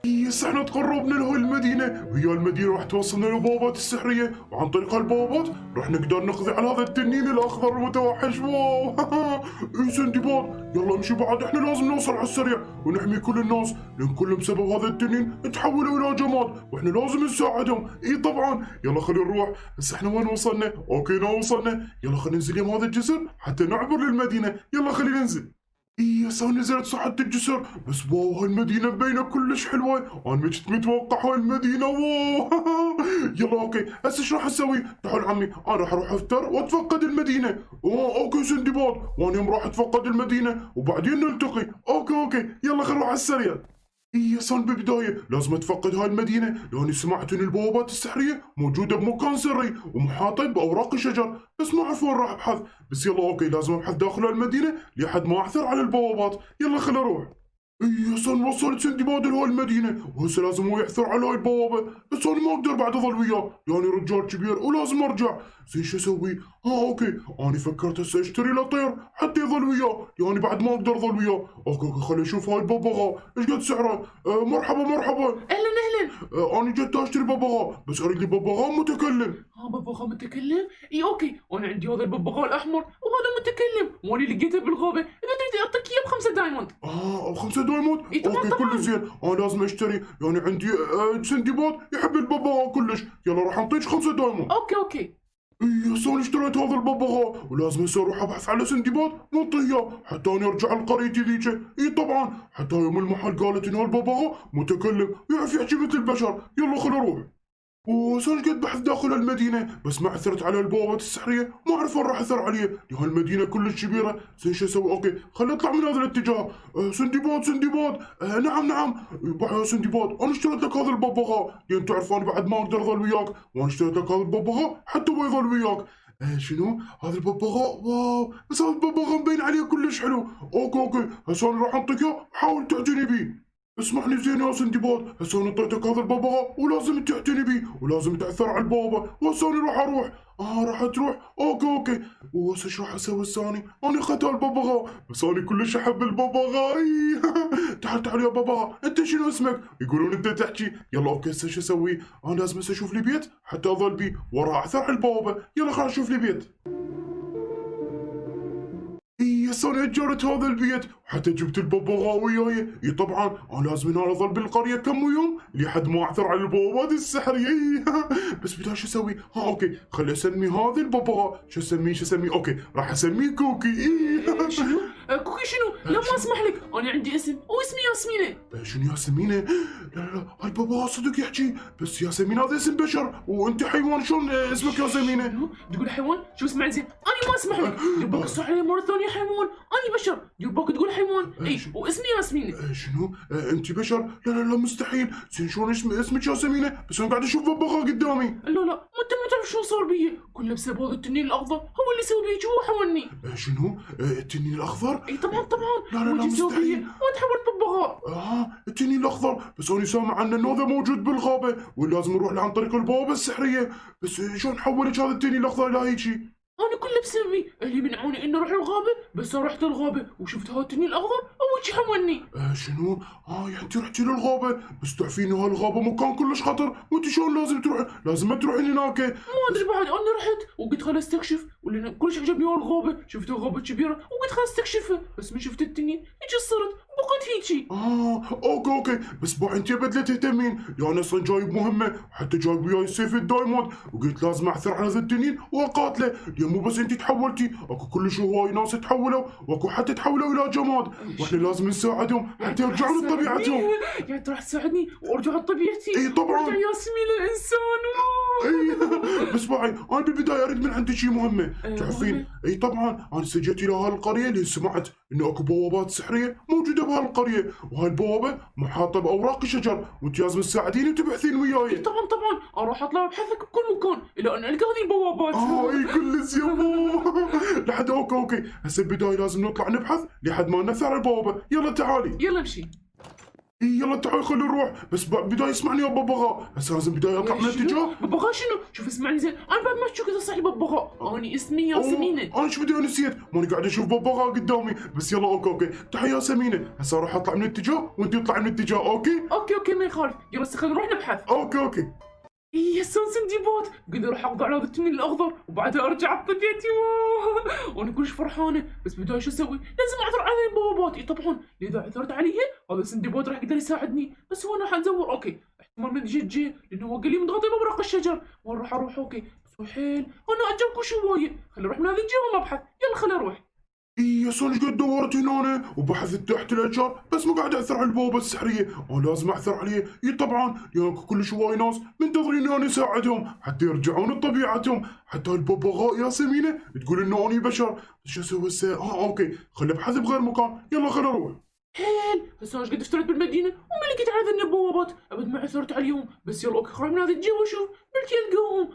يس احنا تقربنا لهاي المدينة، وهي المدينة راح توصلنا للبوابات السحرية، وعن طريق البوابات راح نقدر نقضي على هذا التنين الأخضر المتوحش. واو اي سندباد، يلا امشي بعد، احنا لازم نوصل على السريع ونحمي كل الناس، لأن كلهم بسبب هذا التنين تحولوا إلى جماد، واحنا لازم نساعدهم. اي طبعا، يلا خلينا نروح. بس احنا وين وصلنا؟ اوكي وصلنا، يلا خلينا ننزل يم هذا الجسر حتى نعبر للمدينة. يلا خلينا ننزل. ايه صار نزلت صعدت الجسر، بس واو هالمدينة مبينة كلش حلوة، انا ما كنت متوقع هالمدينة. واو يلا اوكي، هسه ايش راح اسوي؟ تعال عمي، انا راح اروح افطر واتفقد المدينة. اوكي سندباد، وانا يوم راح اتفقد المدينة وبعدين نلتقي. اوكي يلا خلينا نروح على السريع. هي صار بالبداية لازم اتفقد هاي المدينة، لاني سمعت ان البوابات السحرية موجودة بمكان سري ومحاطة باوراق الشجر، بس ما اعرف وين راح ابحث. بس يلا اوكي، لازم ابحث داخل المدينة لحد ما اعثر على البوابات. يلا خلينا نروح. اي اصلا وصلت سندباد لهاي المدينة، وهسه لازم هو يعثر على هاي البوابة، بس انا ما اقدر بعد اظل وياه، يعني رجال كبير ولازم ارجع. زين شو اسوي؟ اوكي، انا فكرت هسه اشتري له طير حتى يظل وياه، يعني بعد ما اقدر اظل وياه. اوكي خليني اشوف هاي الببغاء ايش قد سعره. مرحبا. اهلا. انا جيت اشتري ببغاء، بس اريد لي ببغاء متكلم. ببغاء متكلم؟ اي اوكي، انا عندي هذا الببغاء الاحمر وهذا متكلم، وانا لقيته بالغابه، اذا تريد اعطيك اياه ب5 دايموند. ب5 دايموند؟ اي طبعا اوكي كل زين، انا لازم اشتري، يعني عندي سندباد يحب الببغاء كلش. يلا راح اعطيك 5 دايموند. اوكي. اي هسه انا اشتريت هذا الببغاء، ولازم هسه اروح ابحث على سندباد واعطيه اياه حتى انا ارجع لقريتي ذيك. اي طبعا، حتى يوم المحل قالت ان هالببغاء متكلم ويعرف يحكي مثل البشر. يلا خلينا نروح. وصار قد بحث داخل المدينة، بس ما عثرت على البوابات السحرية، ما أعرف وين راح أثر عليه، لأن المدينة كلش كبيرة. زين شو أسوي؟ أوكي خلينا نطلع من هذا الاتجاه. سندباد. نعم. يا سندباد، أنا اشتريت لك هذا الببغاء، لأن تعرف أنا بعد ما أقدر أظل وياك، وأنا اشتريت لك هذا الببغاء حتى هو يظل وياك. شنو؟ هذا الببغاء؟ واو، بس هذا الببغاء مبين عليه كلش حلو. أوكي هسه أنا راح أعطيك إياه، حاول تعتني بيه. اسمح لي زين يا سندباد، هسه انا اعطيتك هذا الببغاء ولازم تعتني بيه، ولازم تعثر على البابا، وهسه انا راح اروح. راح تروح؟ اوكي. وهسه شو راح اسوي الثاني؟ انا اخذت الببغاء، بس انا كلش احب الببغاء. تعال يا ببغاء، انت شنو اسمك؟ يقولون انت تحكي. يلا اوكي، هسه شو اسوي؟ انا لازم هسه اشوف لي بيت حتى اظل بيه، وراح اعثر على البابا. يلا خليني اشوف لي بيت. يس انا اجرت هذا البيت وحتى جبت الببغاء وياي. طبعا انا لازم هنا اظل بالقريه كم يوم لحد ما اعثر على البوابات السحريه. بس بدي شو اسوي؟ اوكي خلي اسمي هذا الببغاء، شو اسميه؟ اوكي راح اسميه كوكي. شنو؟ كوكي شنو؟ لا ما اسمح لك، انا عندي اسم واسمي ياسمينة. شنو ياسمينة؟ لا هالببغاء صدق يحكي، بس ياسمين هذا اسم بشر، وانت حيوان، شلون اسمك ياسمينة؟ شنو؟ تقول حيوان؟ شو اسمع زين، انا ما اسمح لك، دير بالك تصح علي مره ثانيه حيوان، انا بشر، دير بالك تقول حيوان. اي واسمي ياسمينة. شنو؟ انت بشر؟ لا مستحيل. زين شلون اسمك ياسمينة؟ بس انا قاعد اشوف ببغاء قدامي. لا انت ما تعرف شو صار بي، كله بسبب هذا التنين الاخضر، هو اللي سوى بي، هو حولني. شنو؟ التنين الاخضر؟ اي طبعا. لا هو اللي سوى بي مستحيل. وتحولت ببغاء. التنين الاخضر، بس انا سامع عنه انه هذا موجود بالغابه، ولازم نروح له عن طريق البوابه السحريه. بس شلون حولك هذا التنين الاخضر الى هيجي؟ انا كله بسببي، اهلي منعوني اني اروح الغابه، بس انا رحت الغابه وشفت هذا التنين الاخضر، اول شي حولني. شنو؟ يعني انت رحتي للغابه، بس تعرفين انه هالغابه مكان كلش خطر، وانت شلون لازم ما تروحين هناك. ما ادري بعد، انا رحت وقلت خل استكشف، ولان كلش عجبني هالغابه، شفت غابه كبيره وقلت خل استكشفها، بس من شفت التنين هيك صرت وبقيت هيجي. اوكي بس بو انت بدله تهتمين، يعني اصلا جايب مهمه، وحتى جايب وياي سيف الدايموند، وقلت لازم اعثر على ذا التنين واقاتله، لان مو بس انت تحولتي، اكو كلش هواي ناس تحولوا، واكو حتى تحولوا الى جماد، واحنا لازم نساعدهم حتى يرجعوا لطبيعتهم. يعني راح تساعدني وارجع لطبيعتي؟ اي طبعا. ارجع ياسمين الانسان. بس باعي انا بالبدايه اريد من عندك شيء مهمه، تعرفين؟ طبعا انا سجلت الى هالقريه لان سمعت انه اكو بوابات سحريه موجوده بهالقريه، وهالبوابه محاطه باوراق الشجر، وانت لازم تساعديني وتبحثين وياي. طبعا اروح اطلع ابحثك بكل مكان الى ان القى هذه البوابات. اي كل يابا. لحد اوكي هسه بالبدايه لازم نطلع نبحث لحد ما نثر على البوابه. يلا تعالي. يلا امشي. يلا تعال خلينا نروح، بس بداية اسمعني يا ببغاء، هسه لازم بداية اطلع من الاتجاه. ببغاء شنو؟ شوف اسمعني زين، انا بعد ما اشوف كذا صح لي ببغاء، اني اسمي ياسمينة. انا شو بدي نسيت، ماني قاعد اشوف ببغاء قدامي، بس يلا اوكي تعال يا سمينة، هسه راح اطلع من الاتجاه وانت اطلع من الاتجاه، اوكي ما يخالف، يلا هسه خلينا نروح نبحث. اوكي يا سندباد، قد اروح اقضي على هذا التنين الاخضر وبعدها ارجع على طبيعتي. وانا كلش فرحانه، بس بدايه شو اسوي؟ لازم اعثر على البوابات. طبعا اذا عثرت عليه هذا سندباد راح يقدر يساعدني، بس هو انا راح ندور. اوكي احتمال من جي لانه هو قال لي متغطي بورق الشجر، وين راح اروح؟ اوكي بس هو حيل انا اجلكوا شويه، خلينا نروح من هذه الجهه وما ابحث. يلا خلينا نروح. يا سوني قد دورت هنا وبحثت تحت الاشجار، بس ما قاعد اعثر على البوابه السحريه، انا لازم اعثر عليه. طبعا لان كل شوي ناس منتظرين اني اساعدهم حتى يرجعون لطبيعتهم، حتى الببغاء ياسمينة تقول انه اني بشر، بس شو اسوي هسه؟ اوكي خلي ابحث بغير مكان، يلا خلينا نروح. حيل هسه انا قد افترت بالمدينه وما لقيت على ذنب البوابات، ابد ما عثرت عليهم. بس يلا اوكي خلينا من هذه الجهه واشوف بلكي القاهم.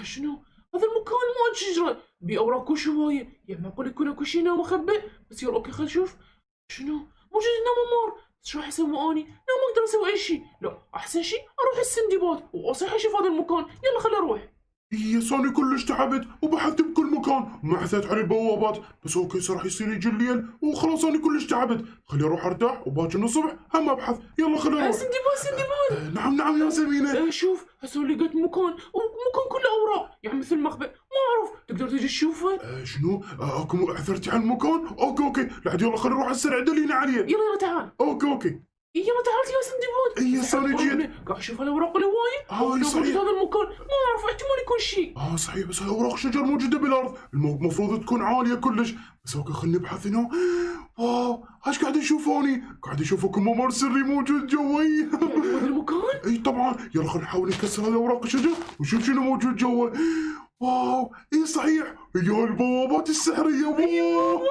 شنو هذا المكان؟ مو شجره باوراق كل شويه، يعني معقول يكون اكو شيء هنا مخبئ. بس يلا اوكي خلينا نشوف شنو موجود هنا. ممر، بس شو راح اسوي اني؟ لا ما اقدر اسوي اي شيء. لا احسن شيء اروح السندباد واصيح اشوف هذا المكان. يلا خلينا نروح. يا سوني كلش تعبت وبحثت بكل مكان وما حثيت على البوابات، بس اوكي راح يصير يجي الليل وخلاص انا كلش تعبت، خليني اروح ارتاح وباكر من الصبح هم ابحث. يلا خلينا نروح. سندباد نعم يا سمينة. شوف هسه لقيت مكان كله اوراق، يعني مثل مخبئ، ما اعرف تقدر تجي تشوفه. شنو؟ اكو عثرتي على المكان؟ اوكي لحد يلا خلينا نروح السريع دلينا عليه. يلا تعال. اوكي يلا تعال يا سندباد. يا سوني جيت. قاعد اشوف الاوراق الهوايه. صحيح. هذا المكان ما اعرف، احتمال يكون شيء. صحيح، بس اوراق شجر موجوده بالارض، المفروض تكون عاليه كلش، بس اوكي خلينا نبحث هنا. واو ايش قاعد اشوفوني؟ قاعد اشوفكم ممر سري موجود جوي. هذا المكان؟ طبعا يلا خلينا نحاول نكسر هذه اوراق الشجر ونشوف شنو موجود جوا. واو صحيح، هي البوابات السحريه. واو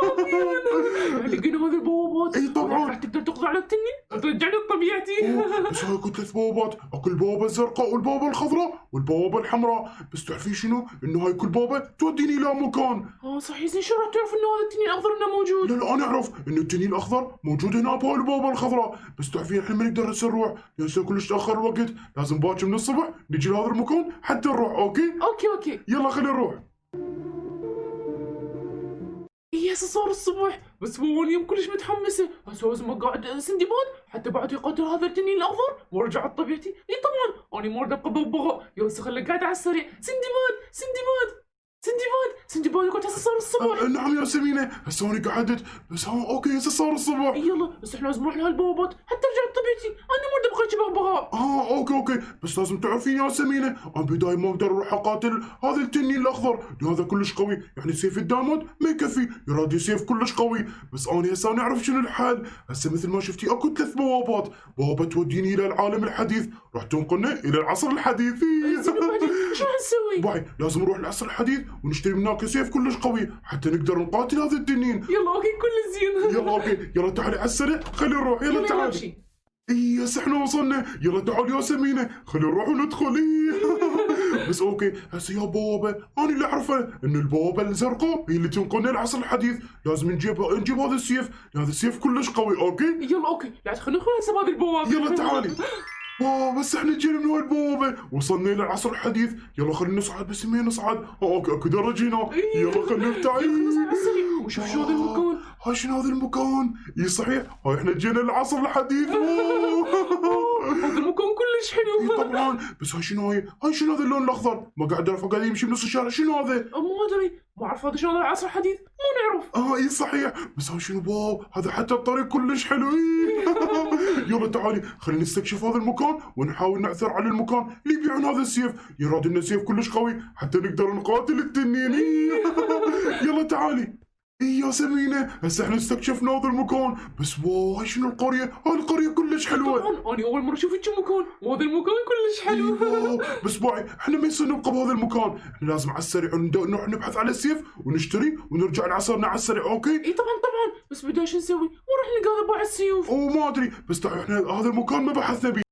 لقينا هذه البوابات. طبعا راح تقدر تقضي على التنين وترجعني لطبيعتي. بس هاي كنت 3 بوابات، اكو البوابه الزرقاء والبوابه الخضراء والبوابه الحمراء، بس تعرفين شنو؟ انه هاي كل بوابه توديني الى مكان. صحيح. زين شو راح تعرف انه هذا التنين الاخضر انه موجود؟ لا انا اعرف انه التنين الاخضر موجود هنا بهاي البوابه الخضراء، بس تعرفين الحين ما نقدر هسه نروح لان كلش تاخر الوقت، لازم باكر من الصبح نجي لهذا المكان حتى نروح. اوكي يلا خلينا نروح. هسه صار الصبح، بس مو اليوم كلش متحمسه. هسه لازم اقعد سندباد حتى بعد يقاتل هذا التنين الاخضر وارجع لطبيعتي. طبعا انا ما اريد ابقى ببغاء. يلا هسه خليك قاعد على السريع. سندباد قلت هسه صار الصبح. نعم يا سمينة، هسه انا قعدت، بس اوكي هسه صار الصبح. يلا بس احنا لازم نروح لهالبوابات حتى ارجع لطبيعتي. انا ما اريد ابقى شبه بغاء. اوكي بس لازم تعرفين يا سمينة، انا بداية ما اقدر اروح اقاتل هذا التنين الاخضر، هذا كلش قوي، يعني سيف الدامود ما يكفي، يراد سيف كلش قوي. بس انا هسه نعرف شنو الحل. هسه مثل ما شفتي اكو 3 بوابات، بوابة توديني الى العالم الحديث، راح تنقلنا الى العصر الحديث. شو راح نسوي؟ باي لازم نروح العصر الحديث ونشتري من هناك سيف كلش قوي حتى نقدر نقاتل هذا التنين. يلا اوكي كل زين. يلا اوكي يلا تعالي على السريع خلينا نروح. يلا تعالي. يس احنا وصلنا. يلا تعالي يا سمينة خلينا نروح وندخل. بس اوكي هسه يا بوابة، انا اللي اعرفه ان البوابة الزرقاء هي اللي تنقلنا العصر الحديث، لازم نجيب هذا السيف، هذا السيف كلش قوي. يلا اوكي لا خلينا ندخل هسه بهذه البوابة. يلا تعالي. واو بس احنا جينا من هالبوابة وصلنا الى العصر الحديث. يلا خلينا نصعد، بس مين نصعد؟ اوكي اكو درج هنا. يلا خلينا نفتح. وشوف شو هذا المكان. هاي شنو هذا المكان؟ صحيح هاي احنا جينا العصر الحديث. هذا المكان كلش حلو. طبعا بس هاي شنو هاي شنو هذا اللون الاخضر؟ ما قاعد اعرف، قاعد يمشي بنص الشارع. شنو هذا؟ ما ادري، ما اعرف هذا شنو هذا العصر الحديث، مو نعرف. صحيح، بس هاي شنو؟ واو هذا حتى الطريق كلش حلو. يلا تعالي خلينا نستكشف هذا المكان ونحاول نعثر على المكان اللي يبيعون هذا السيف، يراد لنا سيف كلش قوي حتى نقدر نقاتل التنين. يلا تعالي. يا سمينة هسه احنا استكشفنا هذا المكان، بس واو هاي شنو القرية؟ هاي القرية كلش حلوة. طبعا انا اول مرة اشوف هيك مكان، وهذا المكان كلش حلو. بس باي احنا ما يصير نبقى بهذا المكان، احنا لازم على السريع نروح نبحث على السيف ونشتري ونرجع لعصرنا على السريع. اوكي طبعا بس بدنا شو نسوي؟ وين راح نلقى هذا باع السيوف؟ ما ادري، بس احنا هذا المكان ما بحثنا بيه.